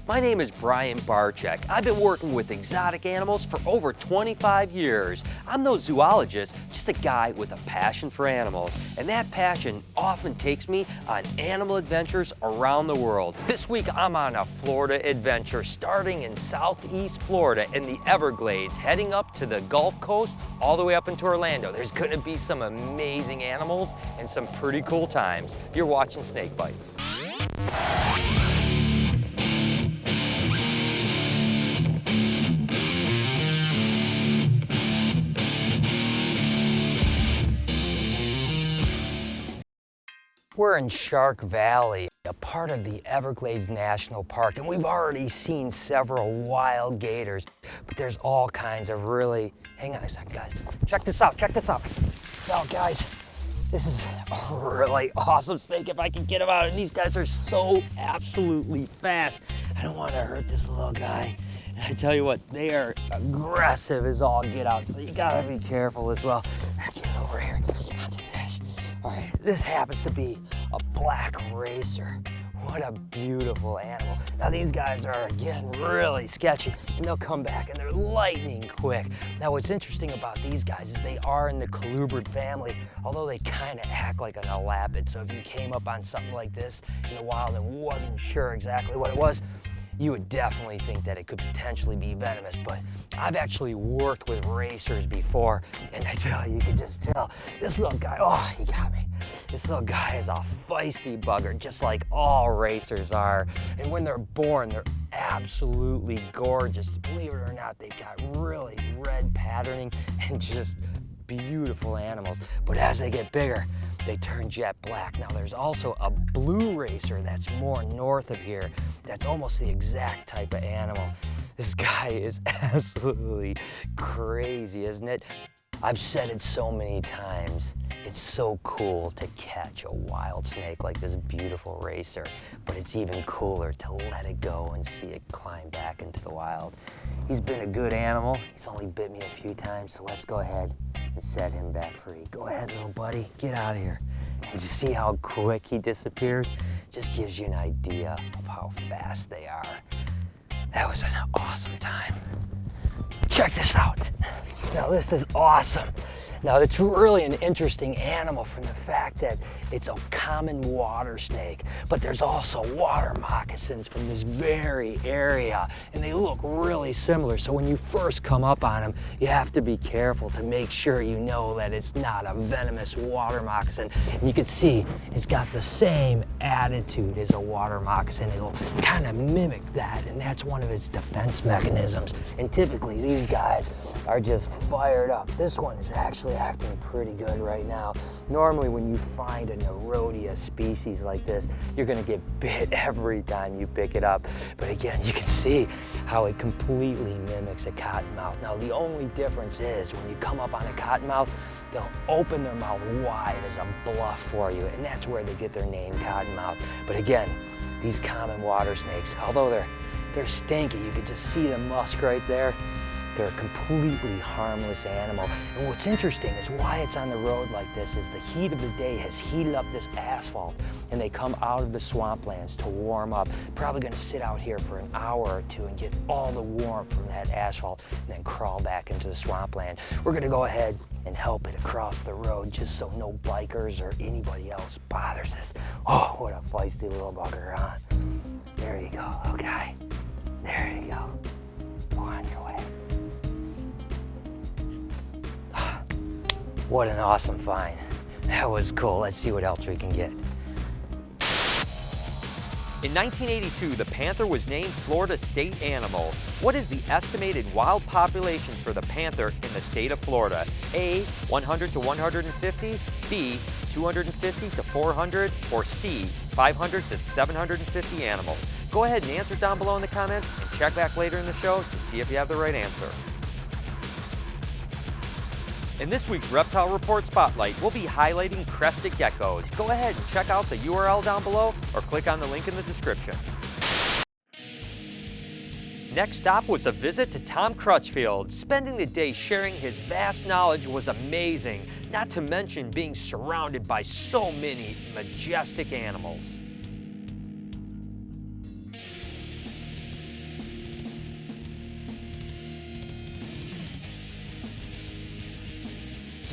My name is Brian Barczyk. I've been working with exotic animals for over 25 years. I'm no zoologist, just a guy with a passion for animals. And that passion often takes me on animal adventures around the world. This week I'm on a Florida adventure starting in southeast Florida in the Everglades, heading up to the Gulf Coast all the way up into Orlando. There's gonna be some amazing animals and some pretty cool times. You're watching Snake Bites. We're in Shark Valley, a part of the Everglades National Park, and we've already seen several wild gators, but there's all kinds of really, hang on a second guys, check this out, check this out. So guys, this is a really awesome snake if I can get him out, and these guys are so absolutely fast. I don't want to hurt this little guy. I tell you what, they are aggressive as all get out, so you gotta be careful as well. Get over here, onto this. All right, this happens to be a black racer. What a beautiful animal. Now these guys are, again, really sketchy, and they'll come back and they're lightning quick. Now what's interesting about these guys is they are in the colubrid family, although they kind of act like an elapid. So if you came up on something like this in the wild and wasn't sure exactly what it was, you would definitely think that it could potentially be venomous, but I've actually worked with racers before, and I tell you, you could just tell, this little guy, oh, he got me. This little guy is a feisty bugger, just like all racers are. And when they're born, they're absolutely gorgeous. Believe it or not, they've got really red patterning and just beautiful animals. But as they get bigger, they turn jet black. Now there's also a blue racer that's more north of here that's almost the exact type of animal. This guy is absolutely crazy, isn't it? I've said it so many times, it's so cool to catch a wild snake like this beautiful racer, but it's even cooler to let it go and see it climb back into the wild. He's been a good animal. He's only bit me a few times, so let's go ahead and set him back free. Go ahead, little buddy, get out of here. And you see how quick he disappeared? Just gives you an idea of how fast they are. That was an awesome time. Check this out. Now this is awesome. Now it's really an interesting animal from the fact that it's a common water snake, but there's also water moccasins from this very area, and they look really similar. So when you first come up on them, you have to be careful to make sure you know that it's not a venomous water moccasin. And you can see it's got the same attitude as a water moccasin. It'll kind of mimic that, and that's one of its defense mechanisms. And typically these guys are just fired up. This one is actually acting pretty good right now. Normally when you find a Nerodia species like this, you're gonna get bit every time you pick it up. But again, you can see how it completely mimics a cottonmouth. Now the only difference is when you come up on a cottonmouth, they'll open their mouth wide as a bluff for you, and that's where they get their name cottonmouth. But again, these common water snakes, although they're stinky, you can just see the musk right there. They're a completely harmless animal. And what's interesting is why it's on the road like this is the heat of the day has heated up this asphalt, and they come out of the swamplands to warm up. Probably gonna sit out here for an hour or two and get all the warmth from that asphalt and then crawl back into the swampland. We're gonna go ahead and help it across the road just so no bikers or anybody else bothers us. Oh, what a feisty little bugger, huh? There you go, okay. There you go. Go on your way. What an awesome find. That was cool. Let's see what else we can get. In 1982, the panther was named Florida State Animal. What is the estimated wild population for the panther in the state of Florida? A, 100 to 150, B, 250 to 400, or C, 500 to 750 animals? Go ahead and answer down below in the comments and check back later in the show to see if you have the right answer. In this week's Reptile Report Spotlight, we'll be highlighting crested geckos. Go ahead and check out the URL down below or click on the link in the description. Next stop was a visit to Tom Crutchfield. Spending the day sharing his vast knowledge was amazing, not to mention being surrounded by so many majestic animals.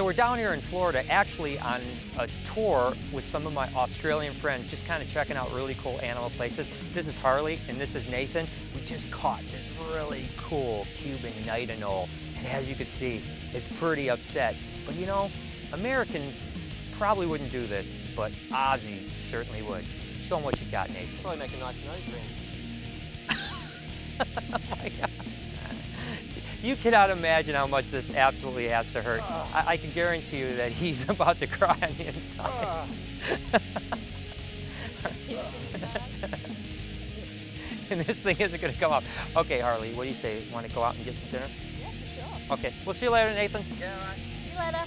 So we're down here in Florida actually on a tour with some of my Australian friends, just kind of checking out really cool animal places. This is Harley and this is Nathan. We just caught this really cool Cuban night anole. And as you can see, it's pretty upset. But you know, Americans probably wouldn't do this, but Aussies certainly would. Show them what you got, Nathan. Probably make a nice nose ring. Oh my God. You cannot imagine how much this absolutely has to hurt. I can guarantee you that he's about to cry on the inside. And this thing isn't going to come up. Okay, Harley, what do you say? Want to go out and get some dinner? Yeah, for sure. Okay, we'll see you later, Nathan. Yeah, all right. See you later.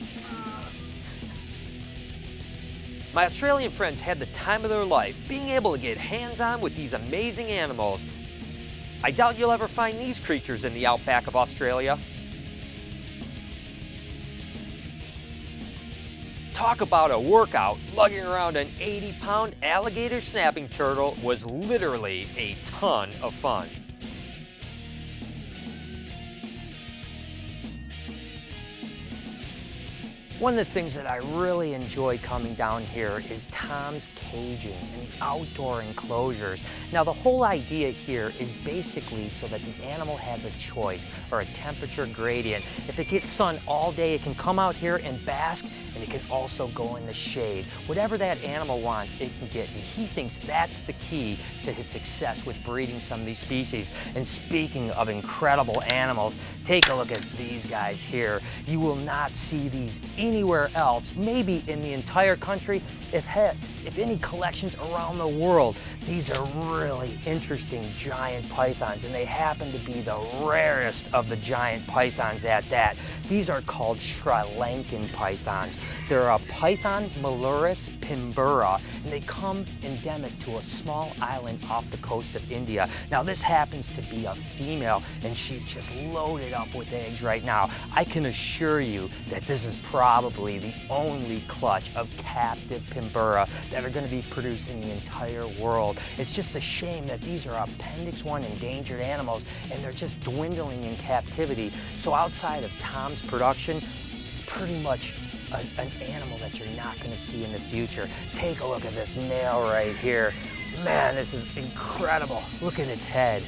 My Australian friends had the time of their life being able to get hands-on with these amazing animals. I doubt you'll ever find these creatures in the outback of Australia. Talk about a workout. Lugging around an 80-pound alligator snapping turtle was literally a ton of fun. One of the things that I really enjoy coming down here is Tom's caging and outdoor enclosures. Now the whole idea here is basically so that the animal has a choice or a temperature gradient. If it gets sun all day, it can come out here and bask, and it can also go in the shade. Whatever that animal wants, it can get, and he thinks that's the key to his success with breeding some of these species. And speaking of incredible animals, take a look at these guys here. You will not see these anywhere else, maybe in the entire country, if any collections around the world. These are really interesting giant pythons, and they happen to be the rarest of the giant pythons at that. These are called Lankan Pythons. They're a Python Malurus pimbura, and they come endemic to a small island off the coast of India. Now this happens to be a female, and she's just loaded up with eggs right now. I can assure you that this is probably the only clutch of captive pimbura that are going to be produced in the entire world. It's just a shame that these are Appendix 1 endangered animals, and they're just dwindling in captivity. So outside of Tom's production, it's pretty much an animal that you're not going to see in the future. Take a look at this male right here. Man, this is incredible. Look at its head.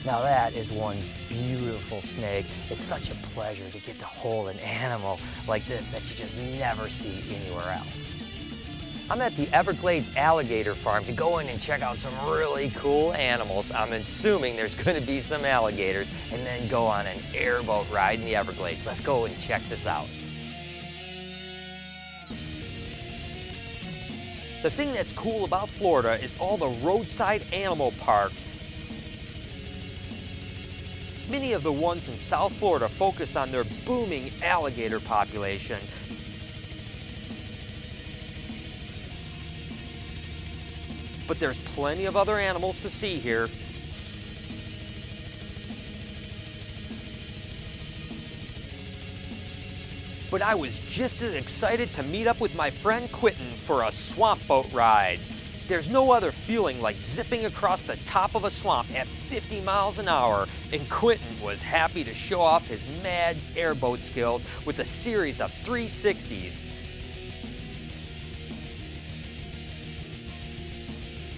Now that is one beautiful snake. It's such a pleasure to get to hold an animal like this that you just never see anywhere else. I'm at the Everglades Alligator Farm to go in and check out some really cool animals. I'm assuming there's going to be some alligators, and then go on an airboat ride in the Everglades. Let's go and check this out. The thing that's cool about Florida is all the roadside animal parks. Many of the ones in South Florida focus on their booming alligator population. But there's plenty of other animals to see here. But I was just as excited to meet up with my friend Quentin for a swamp boat ride. There's no other feeling like zipping across the top of a swamp at 50 miles an hour, and Quentin was happy to show off his mad airboat skills with a series of 360s.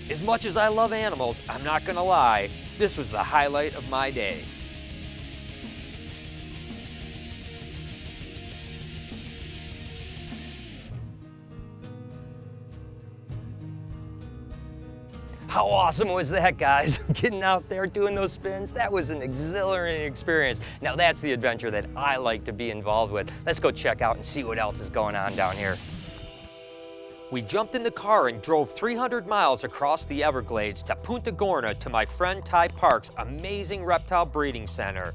As much as I love animals, I'm not gonna lie, this was the highlight of my day. How awesome was that, guys? Getting out there, doing those spins, that was an exhilarating experience. Now that's the adventure that I like to be involved with. Let's go check out and see what else is going on down here. We jumped in the car and drove 300 miles across the Everglades to Punta Gorda to my friend Ty Park's amazing reptile breeding center.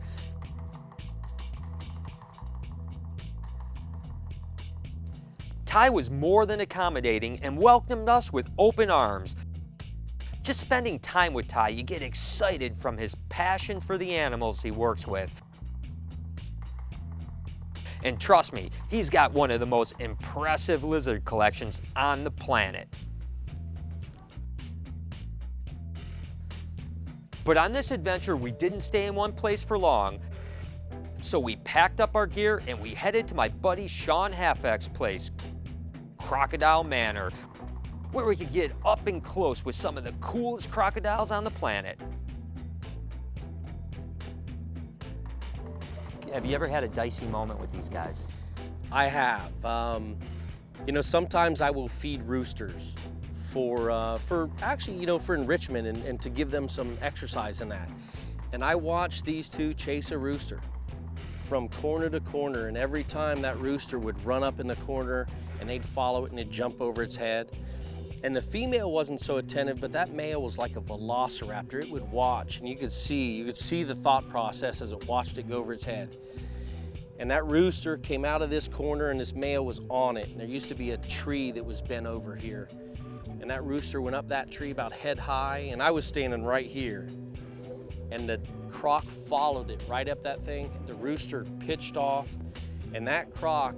Ty was more than accommodating and welcomed us with open arms. Just spending time with Ty, you get excited from his passion for the animals he works with. And trust me, he's got one of the most impressive lizard collections on the planet. But on this adventure, we didn't stay in one place for long. So we packed up our gear and we headed to my buddy Sean Halfeck's place, Crocodile Manor, where we could get up and close with some of the coolest crocodiles on the planet. Have you ever had a dicey moment with these guys? I have. You know, sometimes I will feed roosters for actually, you know, for enrichment and to give them some exercise in that. And I watched these two chase a rooster from corner to corner, and every time that rooster would run up in the corner and they'd follow it and it'd jump over its head. And the female wasn't so attentive, but that male was like a velociraptor. It would watch, and you could see the thought process as it watched it go over its head. And that rooster came out of this corner and this male was on it. And there used to be a tree that was bent over here. And that rooster went up that tree about head high, and I was standing right here. And the croc followed it right up that thing. The rooster pitched off, and that croc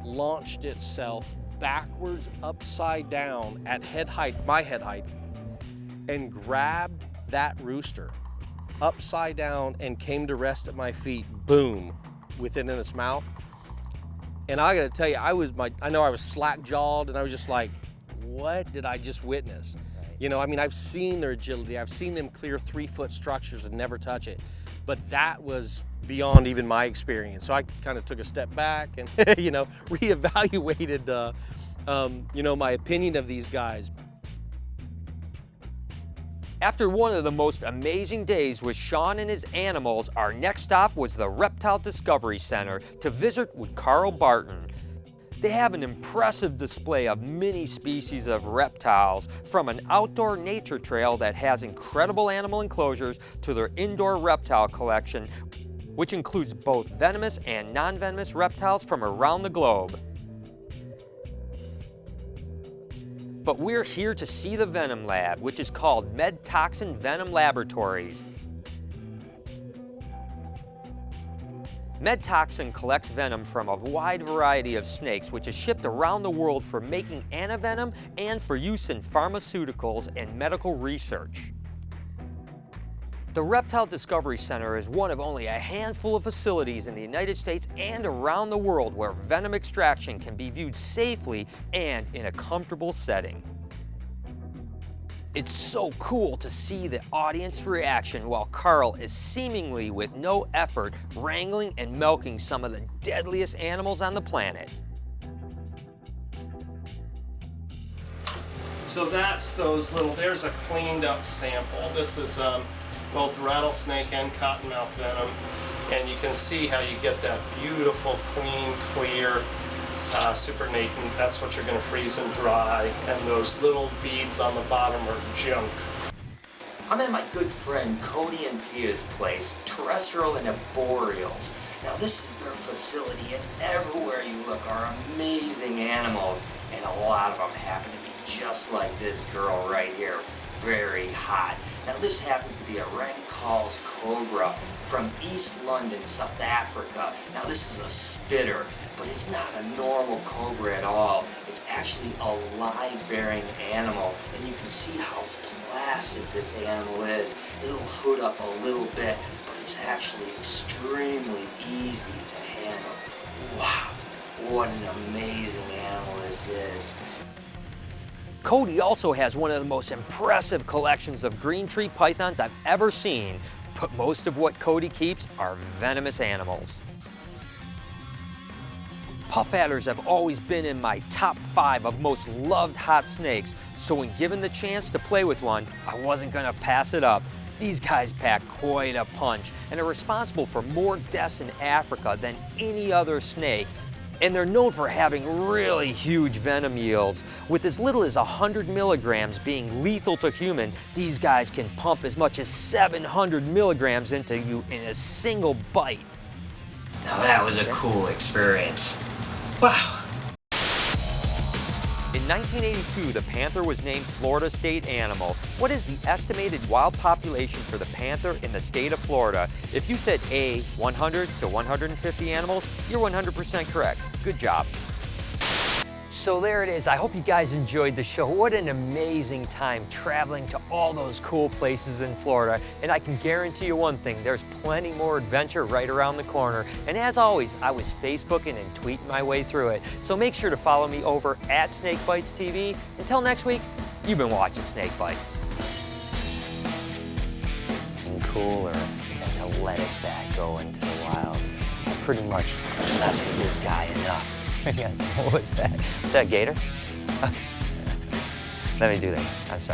launched itself backwards, upside down at head height, my head height, and grabbed that rooster upside down and came to rest at my feet, boom, with it in its mouth. And I gotta tell you, I know I was slack-jawed, and I was just like, what did I just witness? You know, I mean, I've seen their agility. I've seen them clear 3-foot structures and never touch it. But that was beyond even my experience. So I kind of took a step back and, you know, reevaluated, you know, my opinion of these guys. After one of the most amazing days with Sean and his animals, our next stop was the Reptile Discovery Center to visit with Carl Barton. They have an impressive display of many species of reptiles, from an outdoor nature trail that has incredible animal enclosures to their indoor reptile collection, which includes both venomous and non-venomous reptiles from around the globe. But we're here to see the Venom Lab, which is called Toxin Venom Laboratories. Toxin collects venom from a wide variety of snakes, which is shipped around the world for making antivenom and for use in pharmaceuticals and medical research. The Reptile Discovery Center is one of only a handful of facilities in the United States and around the world where venom extraction can be viewed safely and in a comfortable setting. It's so cool to see the audience reaction while Carl is seemingly with no effort wrangling and milking some of the deadliest animals on the planet. So that's those little, there's a cleaned up sample. This is both rattlesnake and cottonmouth venom. And you can see how you get that beautiful, clean, clear supernatant. That's what you're going to freeze and dry. And those little beads on the bottom are junk. I'm at my good friend Cody and Pia's place, Terrestrial and Arboreals. Now this is their facility, and everywhere you look are amazing animals, and a lot of them happen to be just like this girl right here, very hot. Now this happens to be a Renkal's cobra from East London, South Africa. Now this is a spitter, but it's not a normal cobra at all. It's actually a live-bearing animal, and you can see how placid this animal is. It'll hood up a little bit, but it's actually extremely easy to handle. Wow, what an amazing animal this is. Cody also has one of the most impressive collections of green tree pythons I've ever seen, but most of what Cody keeps are venomous animals. Puff adders have always been in my top 5 of most loved hot snakes, so when given the chance to play with one, I wasn't gonna pass it up. These guys pack quite a punch and are responsible for more deaths in Africa than any other snake. And they're known for having really huge venom yields. With as little as 100 milligrams being lethal to human, these guys can pump as much as 700 milligrams into you in a single bite. Now that was a cool experience. Wow. In 1982, the panther was named Florida State Animal. What is the estimated wild population for the panther in the state of Florida? If you said A, 100 to 150 animals, you're 100% correct. Good job. So there it is. I hope you guys enjoyed the show. What an amazing time traveling to all those cool places in Florida. And I can guarantee you one thing, there's plenty more adventure right around the corner. And as always, I was Facebooking and tweeting my way through it. So make sure to follow me over at SnakeBytesTV. Until next week, you've been watching Snake Bites. And cooler than to let it back go into the wild. I pretty much messed with this guy enough. Yes, what was that? Is that a gator? Let me do that. I'm sorry.